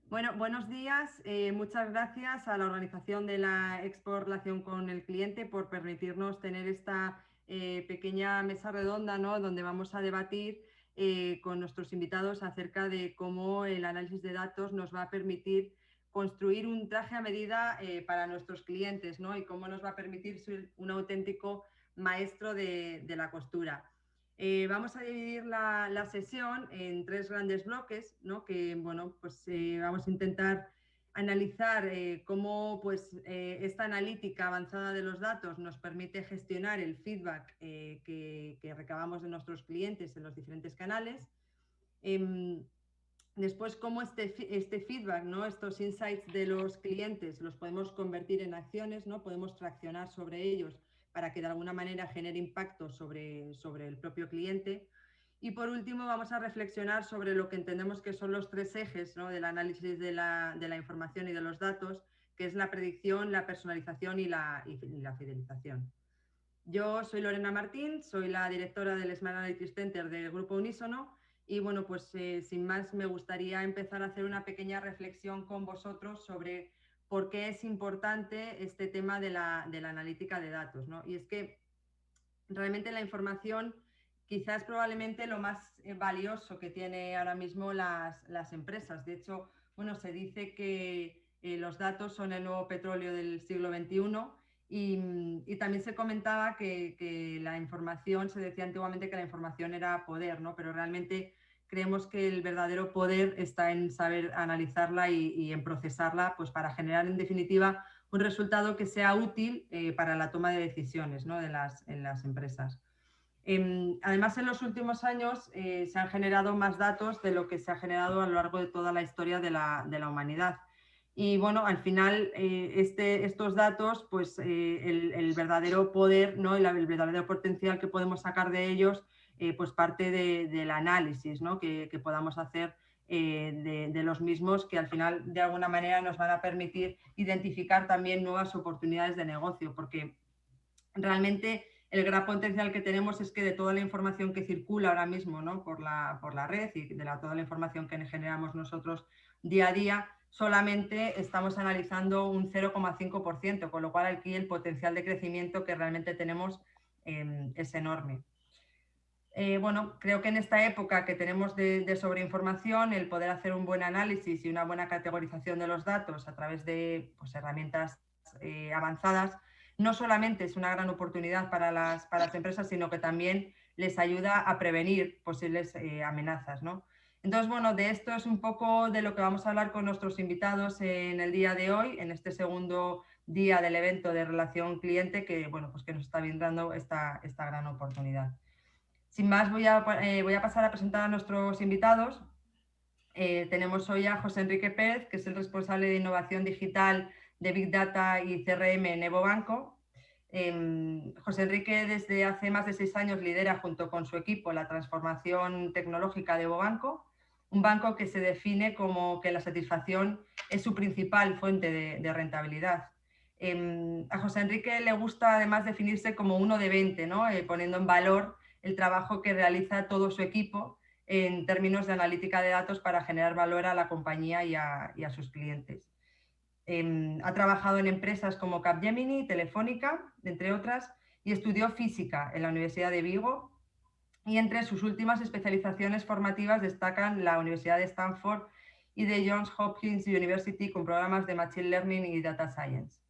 Bueno, buenos días. Muchas gracias a la organización de la Expo Relación con el Cliente por permitirnos tener esta pequeña mesa redonda, ¿no? Donde vamos a debatir con nuestros invitados acerca de cómo el análisis de datos nos va a permitir construir un traje a medida para nuestros clientes, ¿no? Y cómo nos va a permitir ser un auténtico maestro de la costura. Vamos a dividir la sesión en tres grandes bloques, ¿no? Que bueno, pues vamos a intentar analizar cómo pues, esta analítica avanzada de los datos nos permite gestionar el feedback que recabamos de nuestros clientes en los diferentes canales. Em, Después, cómo este feedback, ¿no? Estos insights de los clientes los podemos convertir en acciones, ¿no? Podemos traccionar sobre ellos para que de alguna manera genere impacto sobre el propio cliente. Y por último, vamos a reflexionar sobre lo que entendemos que son los tres ejes, ¿no? Del análisis de la información y de los datos, que es la predicción, la personalización y la fidelización. Yo soy Lorena Martín, soy la directora del Smart Analytics Center del Grupo Unísono y bueno, pues sin más me gustaría empezar a hacer una pequeña reflexión con vosotros sobre por qué es importante este tema de la analítica de datos, ¿no? Y es que realmente la información quizás probablemente lo más valioso que tiene ahora mismo las empresas. De hecho, bueno, se dice que los datos son el nuevo petróleo del siglo XXI y también se comentaba que la información, se decía antiguamente que la información era poder, ¿no? Pero realmente creemos que el verdadero poder está en saber analizarla y en procesarla, pues para generar en definitiva un resultado que sea útil para la toma de decisiones, ¿no? En las empresas. Además, en los últimos años se han generado más datos de lo que se ha generado a lo largo de toda la historia de la humanidad. Y bueno, al final estos datos, pues el verdadero poder, ¿no? El verdadero potencial que podemos sacar de ellos, pues parte del análisis, ¿no? Que podamos hacer de los mismos, que al final de alguna manera nos van a permitir identificar también nuevas oportunidades de negocio, porque realmente el gran potencial que tenemos es que de toda la información que circula ahora mismo, ¿no? por la red y de toda la información que generamos nosotros día a día, solamente estamos analizando un 0,5%, con lo cual aquí el potencial de crecimiento que realmente tenemos es enorme. Bueno, creo que en esta época que tenemos de sobreinformación, el poder hacer un buen análisis y una buena categorización de los datos a través de pues, herramientas avanzadas, no solamente es una gran oportunidad para las empresas, sino que también les ayuda a prevenir posibles amenazas, ¿no? Entonces, bueno, de esto es un poco de lo que vamos a hablar con nuestros invitados en el día de hoy, en este segundo día del evento de relación cliente que, bueno, pues que nos está brindando esta gran oportunidad. Sin más, voy a pasar a presentar a nuestros invitados. Tenemos hoy a José Enrique Pérez, que es el responsable de innovación digital de Big Data y CRM en Evo Banco. José Enrique desde hace más de 6 años lidera junto con su equipo la transformación tecnológica de Evo Banco, un banco que se define como que la satisfacción es su principal fuente de rentabilidad. A José Enrique le gusta además definirse como uno de 20, ¿no? Poniendo en valor el trabajo que realiza todo su equipo en términos de analítica de datos para generar valor a la compañía y a sus clientes. Ha trabajado en empresas como Capgemini, Telefónica, entre otras, y estudió física en la Universidad de Vigo. Y entre sus últimas especializaciones formativas destacan la Universidad de Stanford y de Johns Hopkins University con programas de Machine Learning y Data Science.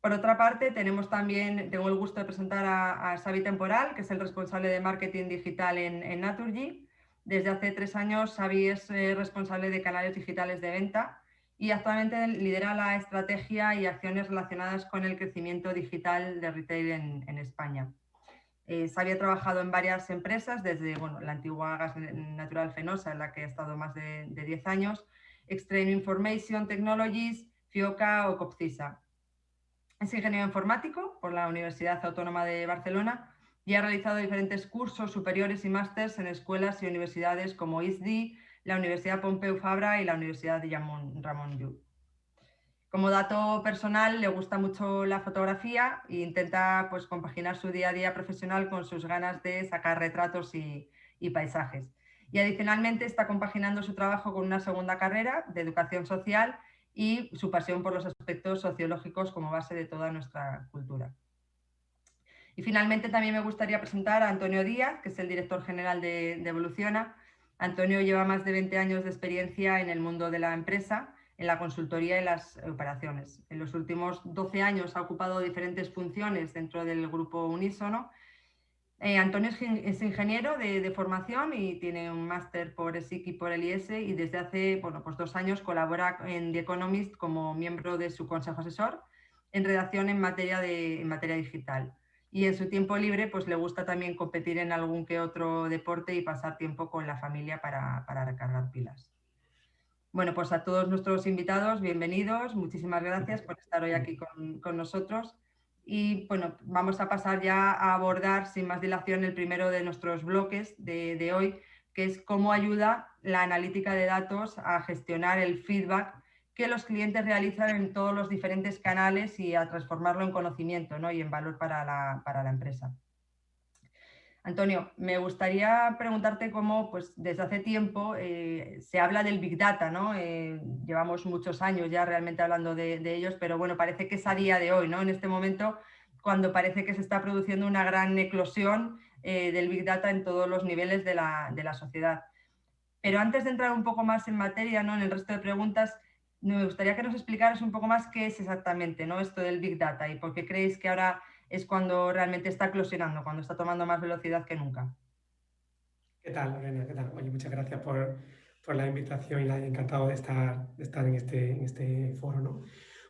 Por otra parte, tengo el gusto de presentar a Xavi Temporal, que es el responsable de marketing digital en Naturgy. Desde hace 3 años, Xavi es responsable de canales digitales de venta y actualmente lidera la estrategia y acciones relacionadas con el crecimiento digital de retail en España. Xavi ha trabajado en varias empresas, desde la antigua Gas Natural Fenosa, en la que ha estado más de 10 años, Extreme Information Technologies, Fioca o Copcisa. Es ingeniero informático por la Universidad Autónoma de Barcelona y ha realizado diferentes cursos superiores y másters en escuelas y universidades como ISDI, la Universidad Pompeu Fabra y la Universidad de Ramon Llull. Como dato personal, le gusta mucho la fotografía e intenta pues, compaginar su día a día profesional con sus ganas de sacar retratos y paisajes. Y adicionalmente está compaginando su trabajo con una segunda carrera de educación social y su pasión por los aspectos sociológicos como base de toda nuestra cultura. Y finalmente también me gustaría presentar a Antonio Díaz, que es el director general de Evoluciona. Antonio lleva más de 20 años de experiencia en el mundo de la empresa, en la consultoría y las operaciones. En los últimos 12 años ha ocupado diferentes funciones dentro del grupo Unísono. Antonio es ingeniero de formación y tiene un máster por ESIC y por el IES, y desde hace pues 2 años colabora en The Economist como miembro de su consejo asesor en redacción en materia digital. Y en su tiempo libre pues le gusta también competir en algún que otro deporte y pasar tiempo con la familia para recargar pilas. Bueno, pues a todos nuestros invitados, bienvenidos. Muchísimas gracias por estar hoy aquí con nosotros. Y bueno, vamos a pasar ya a abordar sin más dilación el primero de nuestros bloques de hoy, que es cómo ayuda la analítica de datos a gestionar el feedback que los clientes realizan en todos los diferentes canales y a transformarlo en conocimiento, ¿no? Y en valor para la empresa. Antonio, me gustaría preguntarte cómo, pues desde hace tiempo se habla del Big Data, ¿no? Llevamos muchos años ya realmente hablando de ellos, pero bueno, parece que es a día de hoy, ¿no? En este momento, cuando parece que se está produciendo una gran eclosión del Big Data en todos los niveles de la sociedad. Pero antes de entrar un poco más en materia, ¿no? En el resto de preguntas, me gustaría que nos explicaras un poco más qué es exactamente, ¿no? Esto del Big Data y por qué creéis que ahora es cuando realmente está eclosionando, cuando está tomando más velocidad que nunca. ¿Qué tal, Lorena? ¿Qué tal? Oye, muchas gracias por la invitación y encantado de estar en este foro, ¿no?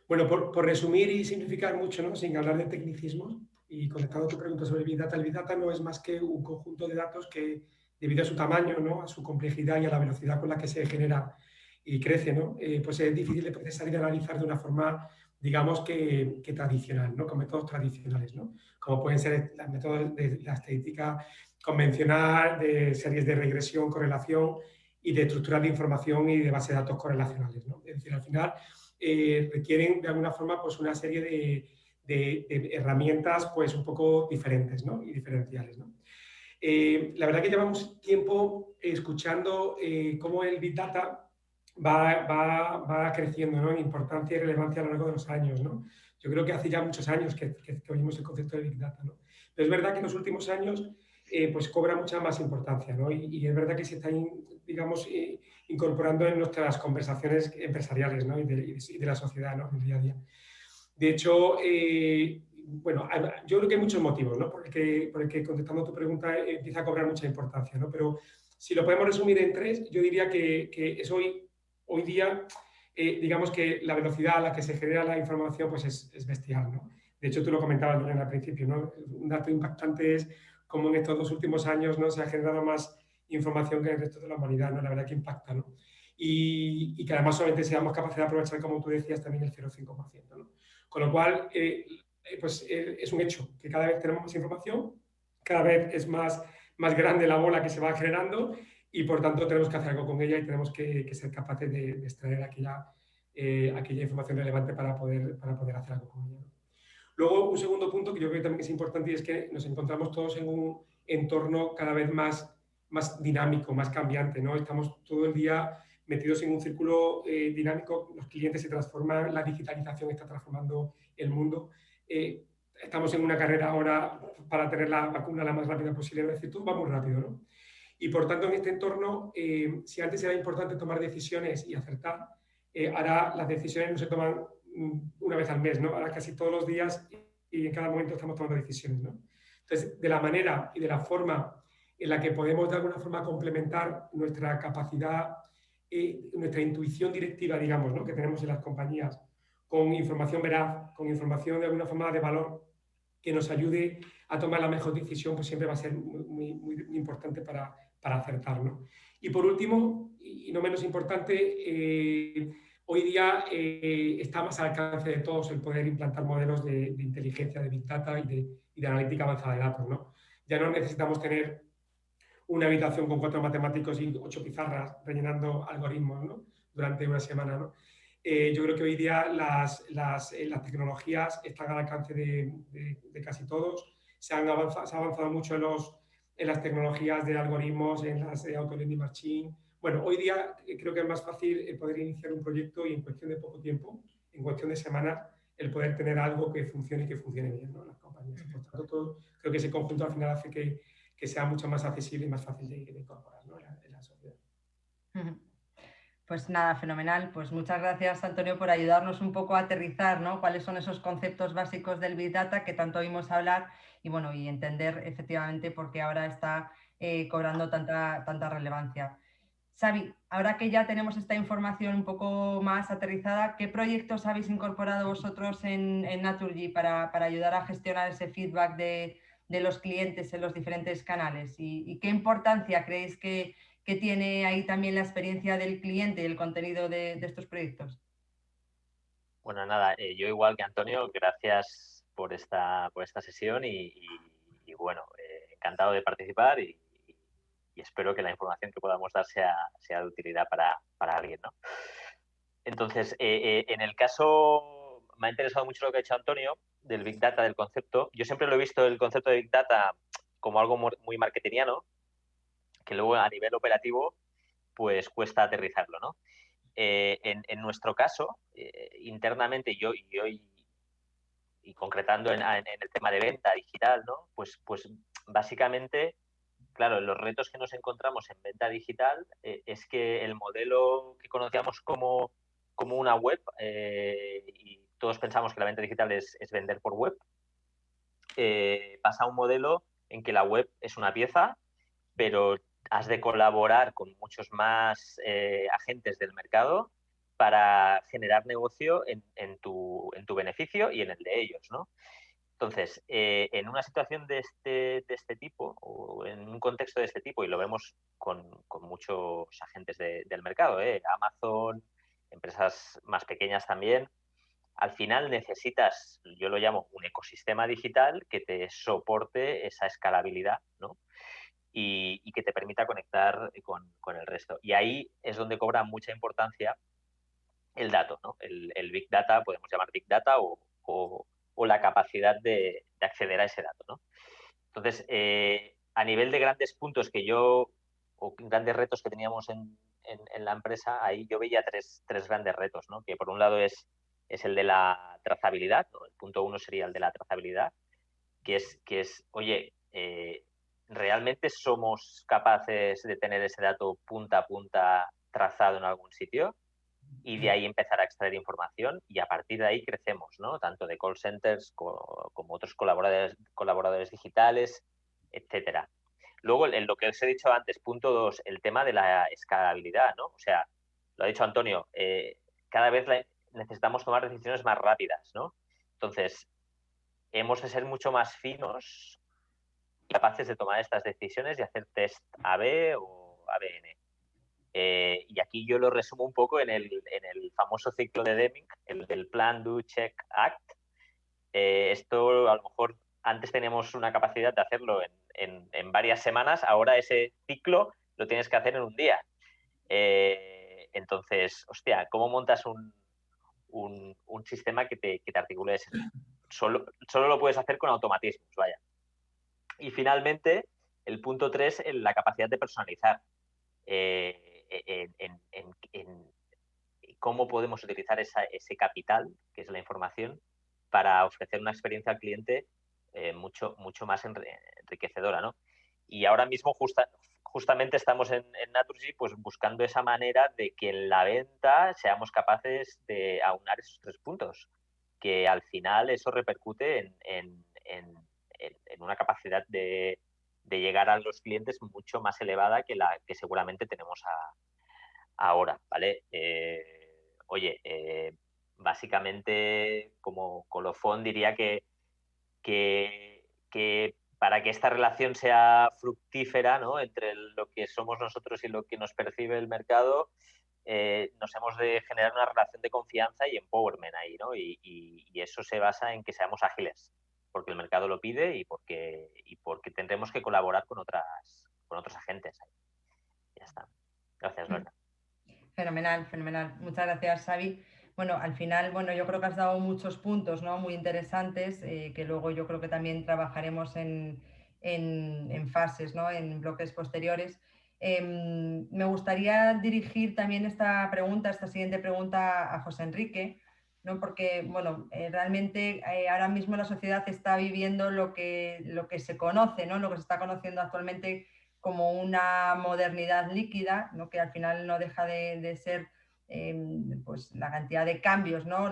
Bueno, por resumir y simplificar mucho, ¿no? Sin hablar de tecnicismos y conectando tu pregunta sobre el Big Data no es más que un conjunto de datos que, debido a su tamaño, ¿no? A su complejidad y a la velocidad con la que se genera y crece, ¿no? Pues es difícil de procesar y de analizar de una forma, digamos, que tradicional, ¿no? Con métodos tradicionales, ¿no? Como pueden ser los métodos de la estadística convencional, de series de regresión, correlación y de estructuras de información y de bases de datos correlacionales, ¿no? Es decir, al final requieren de alguna forma pues, una serie de herramientas pues, un poco diferentes, ¿no? Y diferenciales, ¿no? La verdad que llevamos tiempo escuchando cómo el Big Data va creciendo, ¿no? En importancia y relevancia a lo largo de los años, ¿no? Yo creo que hace ya muchos años que oímos el concepto de Big Data, ¿no? Pero es verdad que en los últimos años pues cobra mucha más importancia, ¿no? Y es verdad que se está, digamos, incorporando en nuestras conversaciones empresariales, ¿no? Y de la sociedad, ¿no? Del día a día. De hecho, bueno, yo creo que hay muchos motivos, ¿no? Por el que contestando a tu pregunta, empieza a cobrar mucha importancia, ¿no? Pero si lo podemos resumir en tres, yo diría que es hoy día, digamos que la velocidad a la que se genera la información pues es bestial, ¿no? De hecho, tú lo comentabas, Lorena, al principio, ¿no? Un dato impactante es cómo en estos 2 últimos años, ¿no? Se ha generado más información que en el resto de la humanidad, ¿no? La verdad que impacta, ¿no? Y que además solamente seamos capaces de aprovechar, como tú decías, también el 0,5%, ¿no? Con lo cual, pues es un hecho que cada vez tenemos más información, cada vez es más grande la bola que se va generando y por tanto tenemos que hacer algo con ella y tenemos que ser capaces de extraer aquella información relevante para poder hacer algo con ella, ¿no? Luego, un segundo punto que yo creo que también es importante y es que nos encontramos todos en un entorno cada vez más dinámico, más cambiante, ¿no? Estamos todo el día metidos en un círculo dinámico, los clientes se transforman, la digitalización está transformando el mundo. Estamos en una carrera ahora para tener la vacuna la más rápida posible, es decir, todo va muy rápido, ¿no? Y por tanto, en este entorno, si antes era importante tomar decisiones y acertar, ahora las decisiones no se toman una vez al mes, ¿no? Ahora casi todos los días y en cada momento estamos tomando decisiones, ¿no? Entonces, de la manera y de la forma en la que podemos de alguna forma complementar nuestra capacidad, nuestra intuición directiva, digamos, ¿no? Que tenemos en las compañías, con información veraz, con información de alguna forma de valor que nos ayude a tomar la mejor decisión, pues siempre va a ser muy importante para acertar, ¿no? Y por último, y no menos importante, hoy día está más al alcance de todos el poder implantar modelos de inteligencia, de Big Data y de analítica avanzada de datos, ¿no? Ya no necesitamos tener una habitación con 4 matemáticos y 8 pizarras rellenando algoritmos, ¿no? Durante una semana, ¿no? Yo creo que hoy día las tecnologías están al alcance de casi todos. Se ha avanzado mucho en las tecnologías de algoritmos, en las auto-learning machine. Bueno, hoy día creo que es más fácil el poder iniciar un proyecto y en cuestión de poco tiempo, en cuestión de semanas, el poder tener algo que funcione y que funcione bien, ¿no? En las compañías. Por tanto, creo que ese conjunto al final hace que sea mucho más accesible y más fácil de incorporar, ¿no? en la sociedad. Pues nada, fenomenal. Pues muchas gracias, Antonio, por ayudarnos un poco a aterrizar, ¿no? Cuáles son esos conceptos básicos del Big Data que tanto oímos hablar y, bueno, y entender efectivamente por qué ahora está cobrando tanta relevancia. Xavi, ahora que ya tenemos esta información un poco más aterrizada, ¿qué proyectos habéis incorporado vosotros en Naturgy para ayudar a gestionar ese feedback de los clientes en los diferentes canales? ¿Y qué importancia creéis que tiene ahí también la experiencia del cliente y el contenido de estos proyectos? Bueno, nada, yo igual que Antonio, gracias por esta sesión y bueno, encantado de participar y espero que la información que podamos dar sea de utilidad para alguien, ¿no? Entonces, en el caso, me ha interesado mucho lo que ha dicho Antonio del Big Data, del concepto. Yo siempre lo he visto el concepto de Big Data como algo muy marketingiano, que luego a nivel operativo pues cuesta aterrizarlo, ¿no? En nuestro caso, internamente y concretando en el tema de venta digital, ¿no? Pues básicamente, claro, los retos que nos encontramos en venta digital es que el modelo que conocíamos como una web, y todos pensamos que la venta digital es vender por web, pasa a un modelo en que la web es una pieza, pero has de colaborar con muchos más agentes del mercado para generar negocio en tu beneficio y en el de ellos, ¿no? Entonces, en una situación de este tipo o en un contexto de este tipo, y lo vemos con muchos agentes del mercado, Amazon, empresas más pequeñas también, al final necesitas, yo lo llamo un ecosistema digital que te soporte esa escalabilidad, ¿no? Y que te permita conectar con el resto. Y ahí es donde cobra mucha importancia el dato, ¿no? El Big Data, podemos llamar Big Data o la capacidad de acceder a ese dato, ¿no? Entonces, a nivel de grandes puntos o grandes retos que teníamos en la empresa, ahí yo veía tres grandes retos, ¿no? Que por un lado es el de la trazabilidad, ¿no? El punto uno sería el de la trazabilidad, que es oye, ¿realmente somos capaces de tener ese dato punta a punta trazado en algún sitio? Y de ahí empezar a extraer información y a partir de ahí crecemos, ¿no? Tanto de call centers como otros colaboradores digitales, etcétera. Luego, en lo que os he dicho antes, punto 2, el tema de la escalabilidad, ¿no? O sea, lo ha dicho Antonio, cada vez necesitamos tomar decisiones más rápidas, ¿no? Entonces, hemos de ser mucho más finos, capaces de tomar estas decisiones y hacer test A/B o ABN. Y aquí yo lo resumo un poco en el famoso ciclo de Deming, el del Plan, Do, Check, Act. Esto a lo mejor antes teníamos una capacidad de hacerlo en varias semanas, ahora ese ciclo lo tienes que hacer en un día. Entonces, hostia, ¿cómo montas un sistema que te articule eso? Solo lo puedes hacer con automatismos, vaya. Y finalmente, el punto 3, la capacidad de personalizar. En cómo podemos utilizar ese capital, que es la información, para ofrecer una experiencia al cliente mucho más enriquecedora, ¿no? Y ahora mismo justamente estamos en Naturgy pues buscando esa manera de que en la venta seamos capaces de aunar esos tres puntos, que al final eso repercute en una capacidad de llegar a los clientes mucho más elevada que la que seguramente tenemos ahora, ¿vale? Oye, básicamente como colofón diría que para que esta relación sea fructífera, ¿no? Entre lo que somos nosotros y lo que nos percibe el mercado, nos hemos de generar una relación de confianza y empowerment ahí, ¿no? Y eso se basa en que seamos ágiles, porque el mercado lo pide y porque tendremos que colaborar con otros agentes. Ahí. Ya está. Gracias, Lorena. Fenomenal, fenomenal. Muchas gracias, Xavi. Bueno, al final, bueno, yo creo que has dado muchos puntos, ¿no? Muy interesantes, que luego yo creo que también trabajaremos en fases, ¿no? En bloques posteriores. Me gustaría dirigir también esta siguiente pregunta a José Enrique, ¿no? Porque bueno, realmente ahora mismo la sociedad está viviendo lo que se conoce, ¿no? Lo que se está conociendo actualmente como una modernidad líquida, ¿no? Que al final no deja de ser pues la cantidad de cambios, ¿no?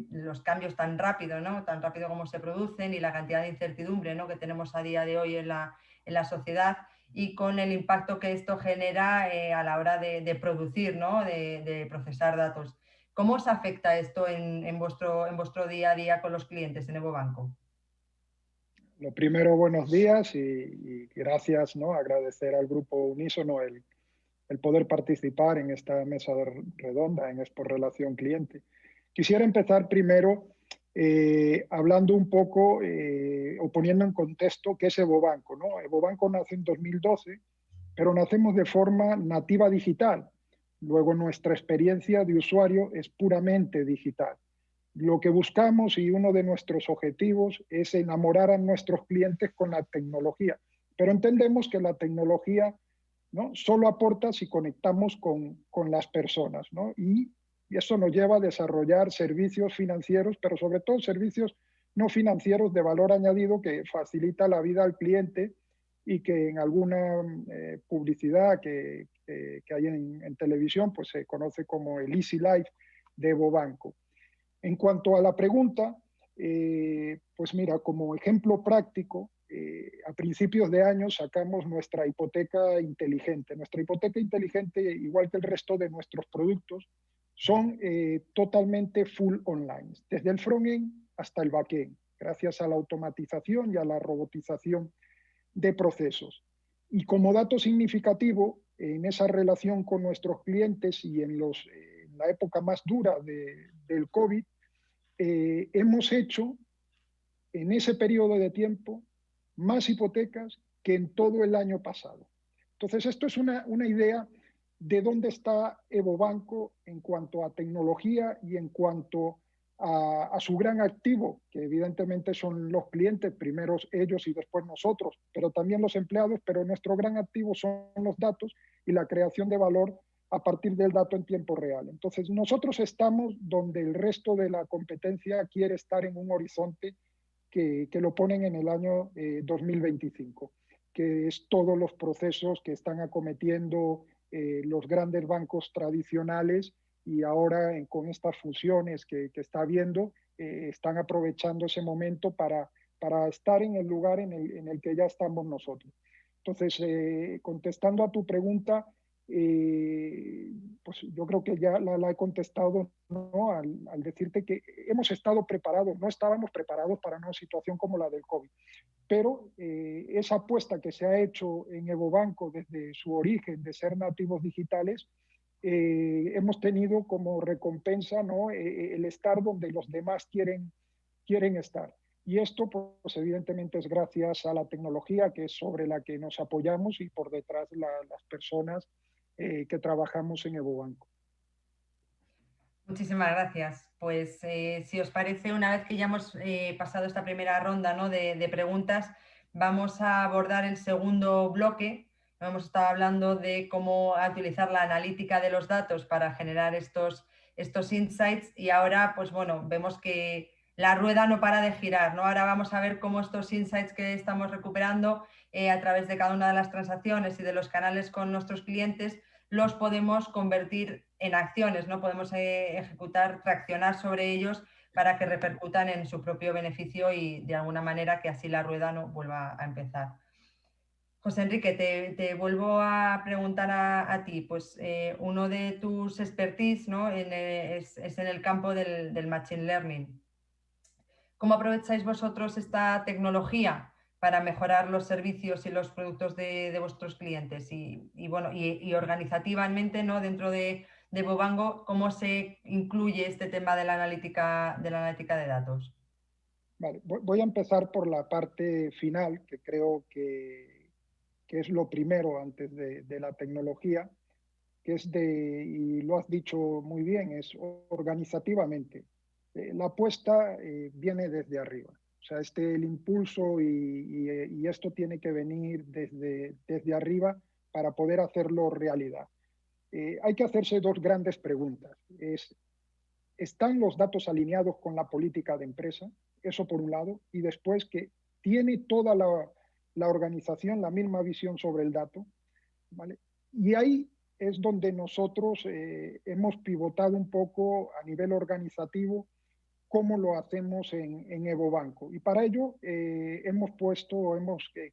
Los cambios tan rápido, ¿no? Tan rápido como se producen, y la cantidad de incertidumbre, ¿no? Que tenemos a día de hoy en la sociedad, y con el impacto que esto genera a la hora de producir, ¿no? De procesar datos. ¿Cómo os afecta esto en vuestro día a día con los clientes en EvoBanco? Lo primero, buenos días y gracias, ¿no? Agradecer al Grupo Unísono el poder participar en esta mesa redonda en Expo Relación Cliente. Quisiera empezar primero hablando un poco o poniendo en contexto qué es EvoBanco, ¿no? EvoBanco nace en 2012, pero nacemos de forma nativa digital. Luego nuestra experiencia de usuario es puramente digital. Lo que buscamos y uno de nuestros objetivos es enamorar a nuestros clientes con la tecnología, pero entendemos que la tecnología, ¿no? Solo aporta si conectamos con las personas, ¿no? Y eso nos lleva a desarrollar servicios financieros, pero sobre todo servicios no financieros de valor añadido que facilita la vida al cliente y que en alguna publicidad que hay en televisión pues se conoce como el Easy Life de EvoBanco. En cuanto a la pregunta, pues mira, como ejemplo práctico, a principios de año sacamos nuestra hipoteca inteligente. Nuestra hipoteca inteligente, igual que el resto de nuestros productos, son totalmente full online, desde el front-end hasta el back-end, gracias a la automatización y a la robotización de procesos. Y como dato significativo, en esa relación con nuestros clientes y en la época más dura del COVID, hemos hecho en ese periodo de tiempo más hipotecas que en todo el año pasado. Entonces, esto es una idea de dónde está EvoBanco en cuanto a tecnología y en cuanto a su gran activo, que evidentemente son los clientes, primero ellos y después nosotros, pero también los empleados, pero nuestro gran activo son los datos y la creación de valor a partir del dato en tiempo real. Entonces, nosotros estamos donde el resto de la competencia quiere estar, en un horizonte que lo ponen en el año 2025, que es todos los procesos que están acometiendo los grandes bancos tradicionales, y ahora con estas fusiones que está habiendo, están aprovechando ese momento para estar en el lugar en el que ya estamos nosotros. Entonces, contestando a tu pregunta, pues yo creo que ya la he contestado, ¿no? Al decirte que hemos estado preparados, no estábamos preparados para una situación como la del COVID, pero esa apuesta que se ha hecho en EvoBanco desde su origen de ser nativos digitales, hemos tenido como recompensa, ¿no? El estar donde los demás quieren estar. Y esto, pues evidentemente es gracias a la tecnología, que es sobre la que nos apoyamos, y por detrás las personas que trabajamos en EvoBanco. Muchísimas gracias. Pues si os parece, una vez que ya hemos pasado esta primera ronda, ¿no? de preguntas, vamos a abordar el segundo bloque. Hemos estado hablando de cómo utilizar la analítica de los datos para generar estos insights, y ahora, pues bueno, vemos que la rueda no para de girar, ¿no? Ahora vamos a ver cómo estos insights que estamos recuperando a través de cada una de las transacciones y de los canales con nuestros clientes, los podemos convertir en acciones, ¿no? Podemos ejecutar, traccionar sobre ellos para que repercutan en su propio beneficio, y de alguna manera que así la rueda no vuelva a empezar. José Enrique, te vuelvo a preguntar a ti, pues uno de tus expertise, ¿no? es en el campo del Machine Learning. ¿Cómo aprovecháis vosotros esta tecnología para mejorar los servicios y los productos de vuestros clientes? Y organizativamente, ¿no? Dentro de EvoBanco, ¿cómo se incluye este tema de la analítica de datos? Vale, voy a empezar por la parte final, que creo que es lo primero antes de la tecnología, que es y lo has dicho muy bien, es organizativamente. La apuesta viene desde arriba. O sea, el impulso y esto tiene que venir desde arriba para poder hacerlo realidad. Hay que hacerse dos grandes preguntas. ¿Están los datos alineados con la política de empresa? Eso por un lado. Y después que tiene toda la organización la misma visión sobre el dato, ¿vale? Y ahí es donde nosotros hemos pivotado un poco a nivel organizativo cómo lo hacemos en EvoBanco. Y para ello hemos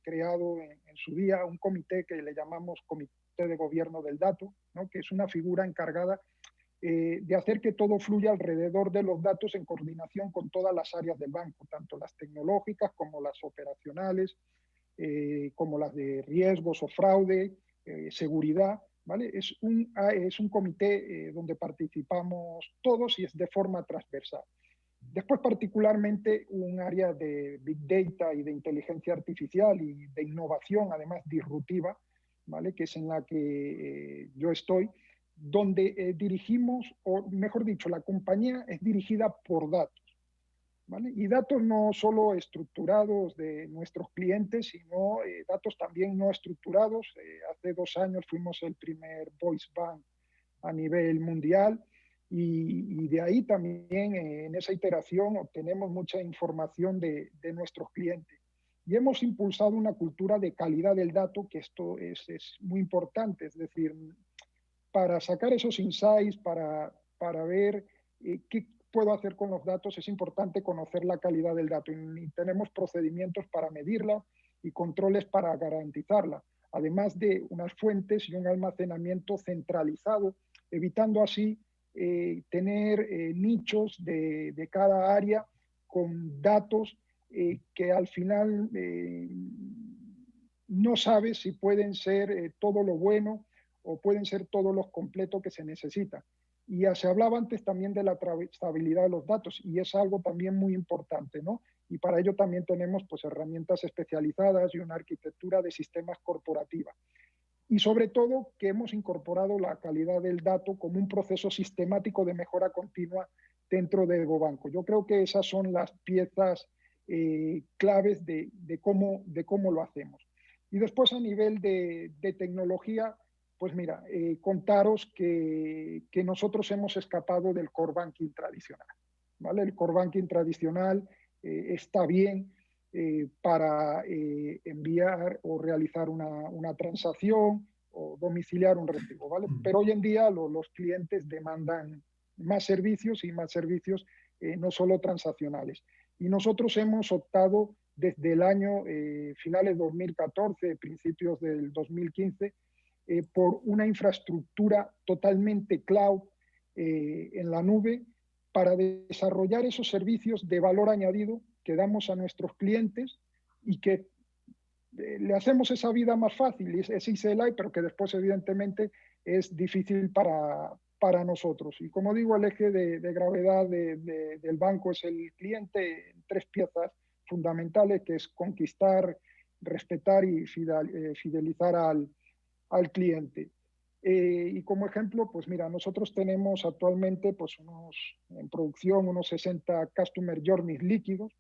creado en su día un comité que le llamamos Comité de Gobierno del Dato, ¿no? Que es una figura encargada de hacer que todo fluya alrededor de los datos en coordinación con todas las áreas del banco, tanto las tecnológicas como las operacionales, como las de riesgos o fraude, seguridad, ¿vale? Es un comité donde participamos todos y es de forma transversal. Después, particularmente, un área de Big Data y de inteligencia artificial y de innovación, además disruptiva, ¿vale? Que es en la que yo estoy, donde dirigimos, o mejor dicho, la compañía es dirigida por datos, ¿vale? Y datos no solo estructurados de nuestros clientes, sino datos también no estructurados. Hace 2 años fuimos el primer Voice Bank a nivel mundial y de ahí también en esa iteración obtenemos mucha información de nuestros clientes. Y hemos impulsado una cultura de calidad del dato, que esto es muy importante, es decir, para sacar esos insights, para ver qué puedo hacer con los datos, es importante conocer la calidad del dato y tenemos procedimientos para medirla y controles para garantizarla, además de unas fuentes y un almacenamiento centralizado, evitando así tener nichos de cada área con datos que al final no sabes si pueden ser todo lo bueno o pueden ser todos los completos que se necesitan. Y ya se hablaba antes también de la trazabilidad de los datos y es algo también muy importante, ¿no? Y para ello también tenemos pues herramientas especializadas y una arquitectura de sistemas corporativa. Y sobre todo que hemos incorporado la calidad del dato como un proceso sistemático de mejora continua dentro de EvoBanco. Yo creo que esas son las piezas claves de cómo lo hacemos. Y después a nivel de tecnología, pues mira, contaros que nosotros hemos escapado del core banking tradicional, ¿vale? El core banking tradicional está bien para enviar o realizar una transacción o domiciliar un recibo, ¿vale? Pero hoy en día los clientes demandan más servicios y más servicios no solo transaccionales. Y nosotros hemos optado desde el año finales 2014, principios del 2015, por una infraestructura totalmente cloud en la nube para desarrollar esos servicios de valor añadido que damos a nuestros clientes y que le hacemos esa vida más fácil, es XLI, pero que después evidentemente es difícil para nosotros. Y como digo, el eje de gravedad del banco es el cliente en 3 piezas fundamentales, que es conquistar, respetar y fidelizar al cliente. Y como ejemplo, pues mira, nosotros tenemos actualmente pues en producción unos 60 Customer Journeys líquidos,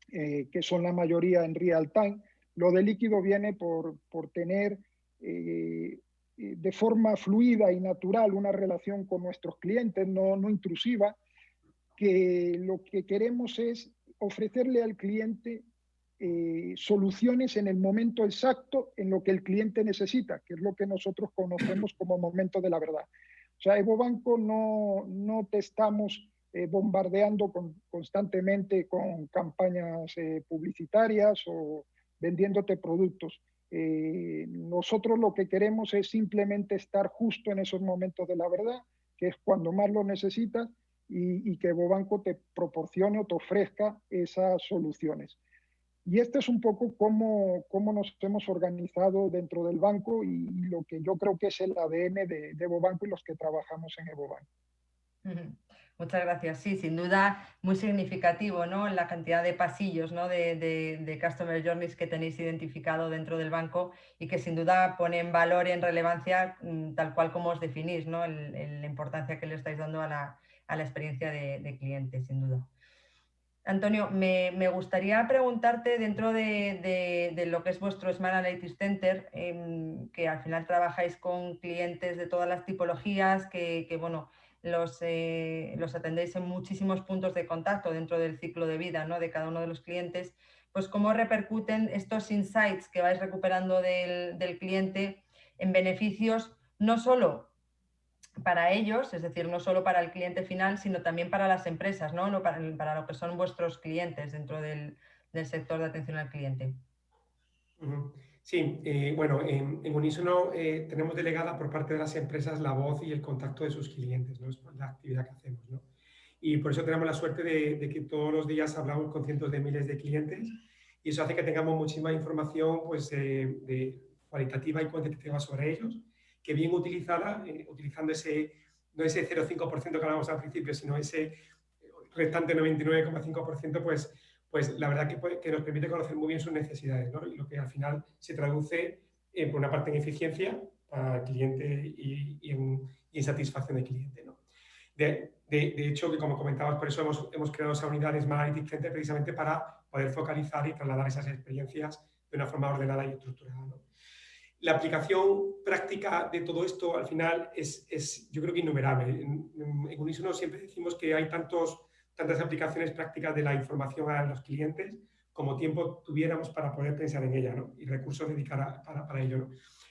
que son la mayoría en real time. Lo de líquido viene por tener de forma fluida y natural una relación con nuestros clientes, no intrusiva, que lo que queremos es ofrecerle al cliente soluciones en el momento exacto en lo que el cliente necesita, que es lo que nosotros conocemos como momento de la verdad. O sea, EvoBanco no te estamos bombardeando constantemente con campañas publicitarias o vendiéndote productos. Nosotros lo que queremos es simplemente estar justo en esos momentos de la verdad, que es cuando más lo necesitas, y que EvoBanco te proporcione o te ofrezca esas soluciones. Y este es un poco cómo nos hemos organizado dentro del banco y lo que yo creo que es el ADN de EvoBanco y los que trabajamos en EvoBanco. Muchas gracias. Sí, sin duda muy significativo, ¿no? La cantidad de pasillos, ¿no? de Customer Journeys que tenéis identificado dentro del banco y que sin duda pone en valor y en relevancia tal cual como os definís, ¿no? La importancia que le estáis dando a la experiencia de cliente, sin duda. Antonio, me gustaría preguntarte dentro de lo que es vuestro Smart Analytics Center, que al final trabajáis con clientes de todas las tipologías, bueno, los atendéis en muchísimos puntos de contacto dentro del ciclo de vida, ¿no?, de cada uno de los clientes, pues cómo repercuten estos insights que vais recuperando del cliente en beneficios no solo para ellos, es decir, no solo para el cliente final, sino también para las empresas, ¿no? Para lo que son vuestros clientes dentro del sector de atención al cliente. Sí, bueno, en Unísono tenemos delegada por parte de las empresas la voz y el contacto de sus clientes, ¿no? Es la actividad que hacemos, ¿no? Y por eso tenemos la suerte de que todos los días hablamos con cientos de miles de clientes y eso hace que tengamos muchísima información pues, cualitativa y cuantitativa sobre ellos, que bien utilizada, utilizando no ese 0,5% que hablábamos al principio, sino ese restante 99,5%, pues la verdad que nos permite conocer muy bien sus necesidades, ¿no? Y lo que al final se traduce, por una parte, en eficiencia para el cliente y en satisfacción del cliente, ¿no? De hecho, que como comentabas, por eso hemos creado esa unidad de Smart Analytics Center precisamente para poder focalizar y trasladar esas experiencias de una forma ordenada y estructurada, ¿no? La aplicación práctica de todo esto al final es yo creo que innumerable. En Unísono siempre decimos que hay tantas aplicaciones prácticas de la información a los clientes como tiempo tuviéramos para poder pensar en ella, ¿no? Y recursos dedicar para ello, ¿no?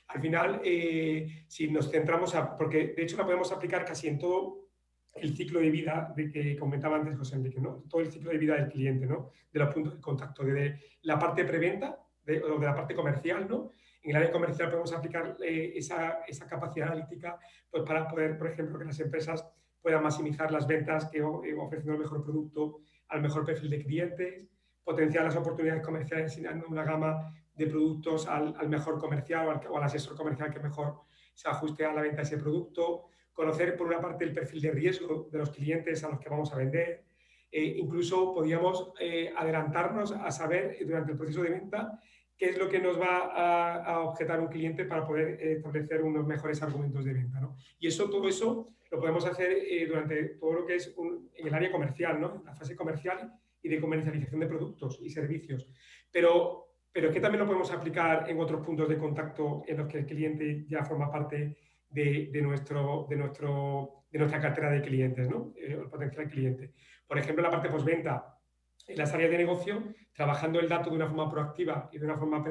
Al final, si nos centramos porque de hecho la podemos aplicar casi en todo el ciclo de vida de que comentaba antes José Enrique, ¿no? Todo el ciclo de vida del cliente, ¿no? De los puntos de contacto, desde la parte preventa o de la parte comercial, ¿no? En el área comercial podemos aplicar esa capacidad analítica pues, para poder, por ejemplo, que las empresas puedan maximizar las ventas que ofreciendo el mejor producto al mejor perfil de clientes, potenciar las oportunidades comerciales asignando una gama de productos al mejor comercial o al asesor comercial que mejor se ajuste a la venta de ese producto, conocer por una parte el perfil de riesgo de los clientes a los que vamos a vender. Incluso podríamos adelantarnos a saber durante el proceso de venta qué es lo que nos va a objetar un cliente para poder establecer unos mejores argumentos de venta, ¿no? Y todo eso lo podemos hacer durante todo lo que es en el área comercial, ¿no? La fase comercial y de comercialización de productos y servicios. Pero es que también lo podemos aplicar en otros puntos de contacto en los que el cliente ya forma parte de nuestra cartera de clientes, ¿no? El potencial cliente. Por ejemplo, la parte postventa, en las áreas de negocio, trabajando el dato de una forma proactiva y de una forma,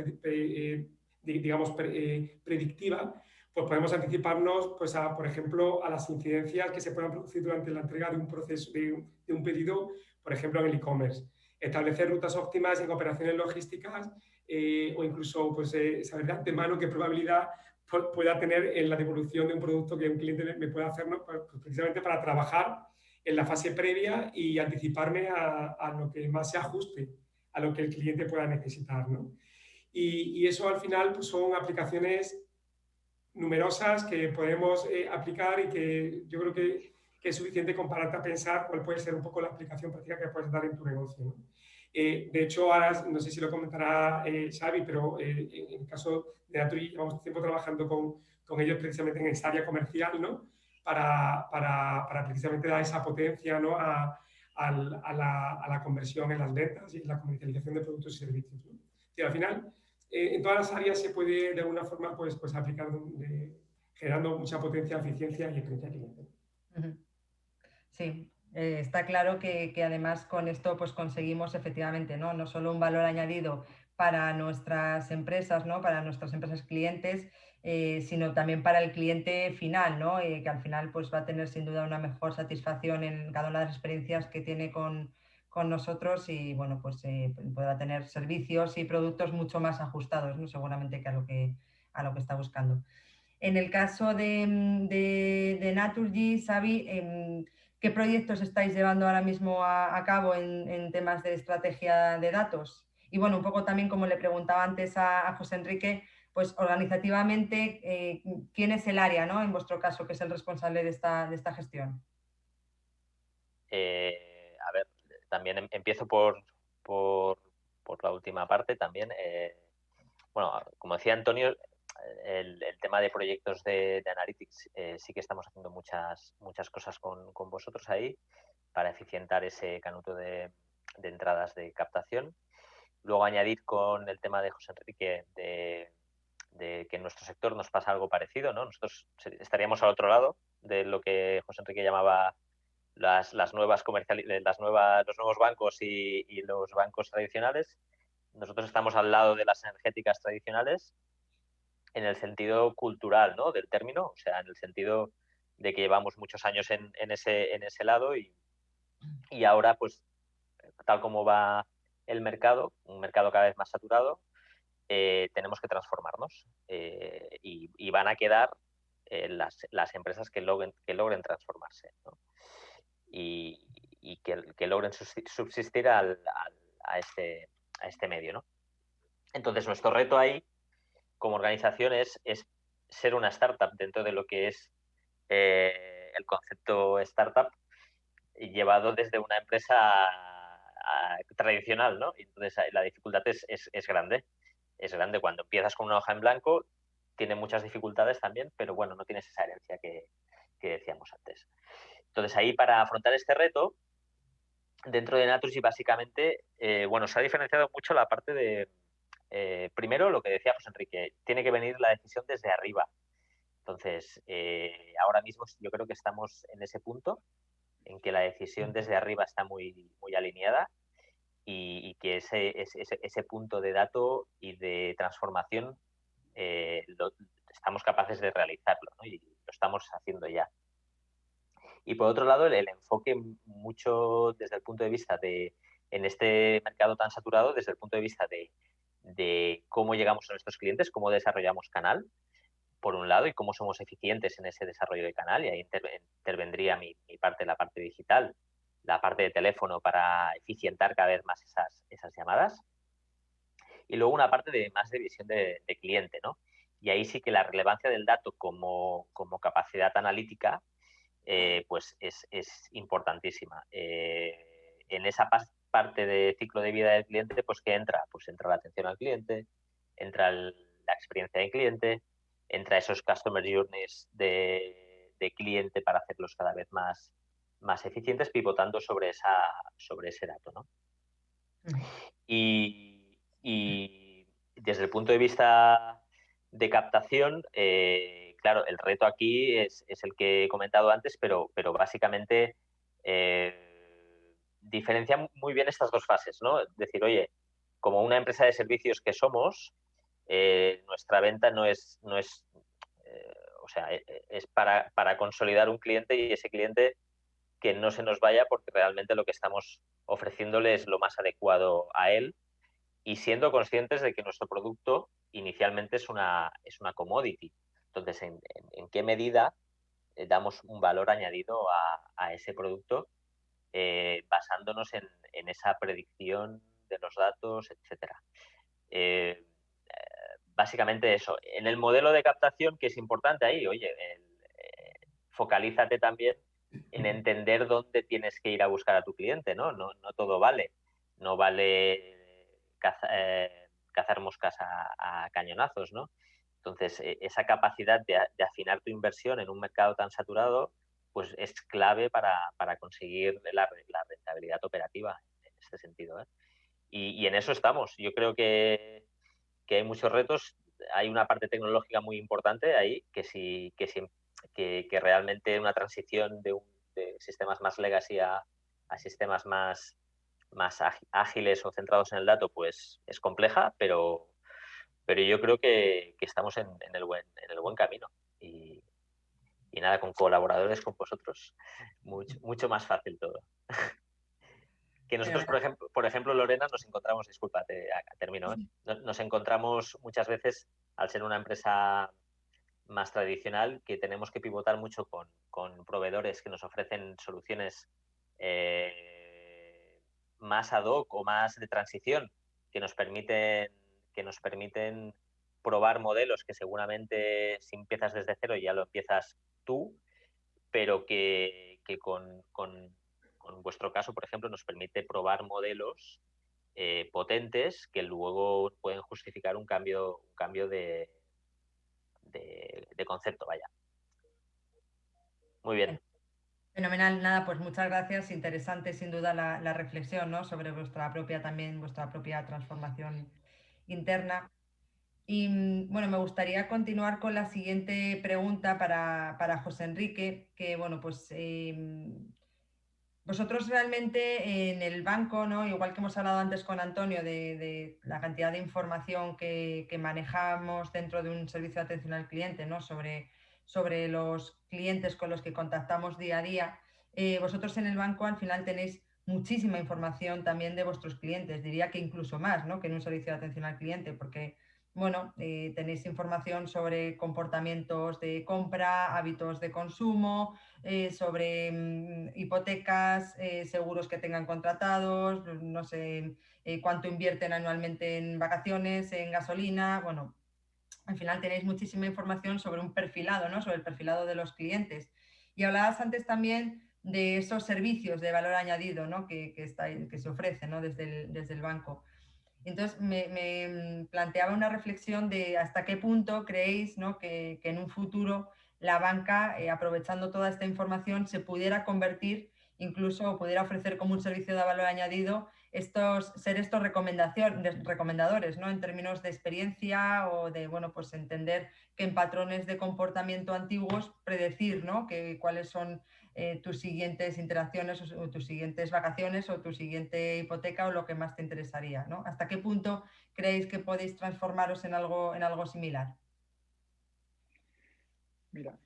digamos, predictiva, pues podemos anticiparnos, pues por ejemplo, a las incidencias que se puedan producir durante la entrega de un proceso, de un pedido, por ejemplo, en el e-commerce. Establecer rutas óptimas en operaciones logísticas o incluso pues, saber de antemano qué probabilidad pueda tener en la devolución de un producto que un cliente me pueda hacer, ¿no? Pues precisamente para trabajar en la fase previa y anticiparme a lo que más se ajuste a lo que el cliente pueda necesitar, ¿no? Y eso al final pues, son aplicaciones numerosas que podemos aplicar y que yo creo que es suficiente compararte a pensar cuál puede ser un poco la aplicación práctica que puedes dar en tu negocio, ¿no? De hecho, ahora, no sé si lo comentará Xavi, pero en el caso de Naturgy llevamos tiempo trabajando con ellos precisamente en esta área comercial, ¿no? Para precisamente dar esa potencia, ¿no? a la conversión en las ventas y en la comercialización de productos y servicios, ¿no? Y al final, en todas las áreas se puede de alguna forma pues aplicar generando mucha potencia, eficiencia y experiencia cliente. Sí, está claro que además con esto pues conseguimos efectivamente no solo un valor añadido para nuestras empresas, ¿no? Para nuestras empresas clientes, sino también para el cliente final, ¿no? Que al final pues va a tener sin duda una mejor satisfacción en cada una de las experiencias que tiene con nosotros y bueno, pues podrá tener servicios y productos mucho más ajustados, ¿no? Seguramente que a lo que está buscando. En el caso de Naturgy, Xavi, ¿qué proyectos estáis llevando ahora mismo a cabo en temas de estrategia de datos? Y bueno, un poco también como le preguntaba antes a José Enrique, pues organizativamente, ¿quién es el área, ¿no? En vuestro caso, que es el responsable de esta gestión? A ver, también empiezo por la última parte también. Bueno, como decía Antonio, el tema de proyectos de Analytics sí que estamos haciendo muchas cosas con vosotros ahí para eficientar ese canuto de entradas de captación. Luego añadir con el tema de José Enrique de que en nuestro sector nos pasa algo parecido, ¿no? Nosotros estaríamos al otro lado de lo que José Enrique llamaba los nuevos bancos y los bancos tradicionales. Nosotros estamos al lado de las energéticas tradicionales en el sentido cultural, ¿no? Del término, o sea, en el sentido de que llevamos muchos años en ese lado y ahora, pues, tal como va el mercado, un mercado cada vez más saturado, tenemos que transformarnos y van a quedar las empresas que logren transformarse, ¿no? y que logren subsistir a este medio, ¿no? Entonces, nuestro reto ahí como organización es ser una startup dentro de lo que es el concepto startup llevado desde una empresa tradicional, ¿no? Entonces, la dificultad es grande. Es grande cuando empiezas con una hoja en blanco, tiene muchas dificultades también, pero bueno, no tienes esa herencia que decíamos antes. Entonces, ahí para afrontar este reto, dentro de Naturgy básicamente, bueno, se ha diferenciado mucho la parte de, primero, lo que decía José Enrique, tiene que venir la decisión desde arriba. Entonces, ahora mismo yo creo que estamos en ese punto en que la decisión desde arriba está muy, muy alineada y que ese punto de dato y de transformación estamos capaces de realizarlo, ¿no? Y lo estamos haciendo ya. Y por otro lado, el enfoque mucho desde el punto de vista en este mercado tan saturado, desde el punto de vista de cómo llegamos a nuestros clientes, cómo desarrollamos canal, por un lado, y cómo somos eficientes en ese desarrollo de canal, y ahí intervendría mi parte, la parte digital, la parte de teléfono para eficientar cada vez más esas llamadas, y luego una parte más de visión de cliente, ¿no? Y ahí sí que la relevancia del dato como capacidad analítica pues es importantísima. En esa parte de ciclo de vida del cliente, pues ¿qué entra? Pues entra la atención al cliente, entra la experiencia del cliente, entra esos customer journeys de cliente para hacerlos cada vez más eficientes, pivotando sobre ese dato, ¿no? Y desde el punto de vista de captación, claro, el reto aquí es el que he comentado antes, pero básicamente diferencia muy bien estas dos fases, ¿no? Es decir, oye, como una empresa de servicios que somos, nuestra venta no es o sea, es para consolidar un cliente y ese cliente que no se nos vaya porque realmente lo que estamos ofreciéndole es lo más adecuado a él y siendo conscientes de que nuestro producto inicialmente es una commodity. Entonces, ¿en qué medida damos un valor añadido a ese producto basándonos en esa predicción de los datos, etcétera? Básicamente eso. En el modelo de captación, que es importante ahí, oye, focalízate también en entender dónde tienes que ir a buscar a tu cliente, ¿no? No todo vale. No vale cazar moscas a cañonazos, ¿no? Entonces, esa capacidad de afinar tu inversión en un mercado tan saturado, pues es clave para conseguir la rentabilidad operativa en este sentido, ¿eh? Y en eso estamos. Yo creo que hay muchos retos. Hay una parte tecnológica muy importante ahí, que realmente una transición de sistemas más legacy a sistemas más ágiles o centrados en el dato, pues es compleja, pero yo creo que estamos en el buen camino. Y nada, con colaboradores con vosotros, mucho más fácil todo. Que nosotros, por ejemplo, Lorena, nos encontramos, disculpa, termino, ¿eh? Nos encontramos muchas veces, al ser una empresa más tradicional, que tenemos que pivotar mucho con proveedores que nos ofrecen soluciones más ad hoc o más de transición, que nos permiten probar modelos que seguramente si empiezas desde cero ya lo empiezas tú, pero que con vuestro caso, por ejemplo, nos permite probar modelos potentes que luego pueden justificar un cambio de concepto, vaya. Muy bien. Fenomenal, nada, pues muchas gracias. Interesante sin duda la reflexión, ¿no? Sobre vuestra propia transformación interna. Y bueno, me gustaría continuar con la siguiente pregunta para José Enrique, que bueno, pues vosotros realmente en el banco, ¿no? Igual que hemos hablado antes con Antonio de la cantidad de información que manejamos dentro de un servicio de atención al cliente, ¿no? Sobre los clientes con los que contactamos día a día, vosotros en el banco al final tenéis muchísima información también de vuestros clientes, diría que incluso más, ¿no? Que en un servicio de atención al cliente, porque bueno, tenéis información sobre comportamientos de compra, hábitos de consumo, sobre hipotecas, seguros que tengan contratados, no sé cuánto invierten anualmente en vacaciones, en gasolina. Bueno, al final tenéis muchísima información sobre un perfilado, ¿no? Sobre el perfilado de los clientes. Y hablabas antes también de esos servicios de valor añadido, ¿no? que se ofrecen, ¿no? Desde el banco. Entonces me planteaba una reflexión de hasta qué punto creéis, ¿no? que en un futuro la banca, aprovechando toda esta información, se pudiera convertir, incluso pudiera ofrecer como un servicio de valor añadido ser estos recomendadores, ¿no? En términos de experiencia o de, bueno, pues entender que en patrones de comportamiento antiguos predecir, ¿no? Cuáles son tus siguientes interacciones o tus siguientes vacaciones o tu siguiente hipoteca o lo que más te interesaría, ¿no? ¿Hasta qué punto creéis que podéis transformaros en algo similar? Mira,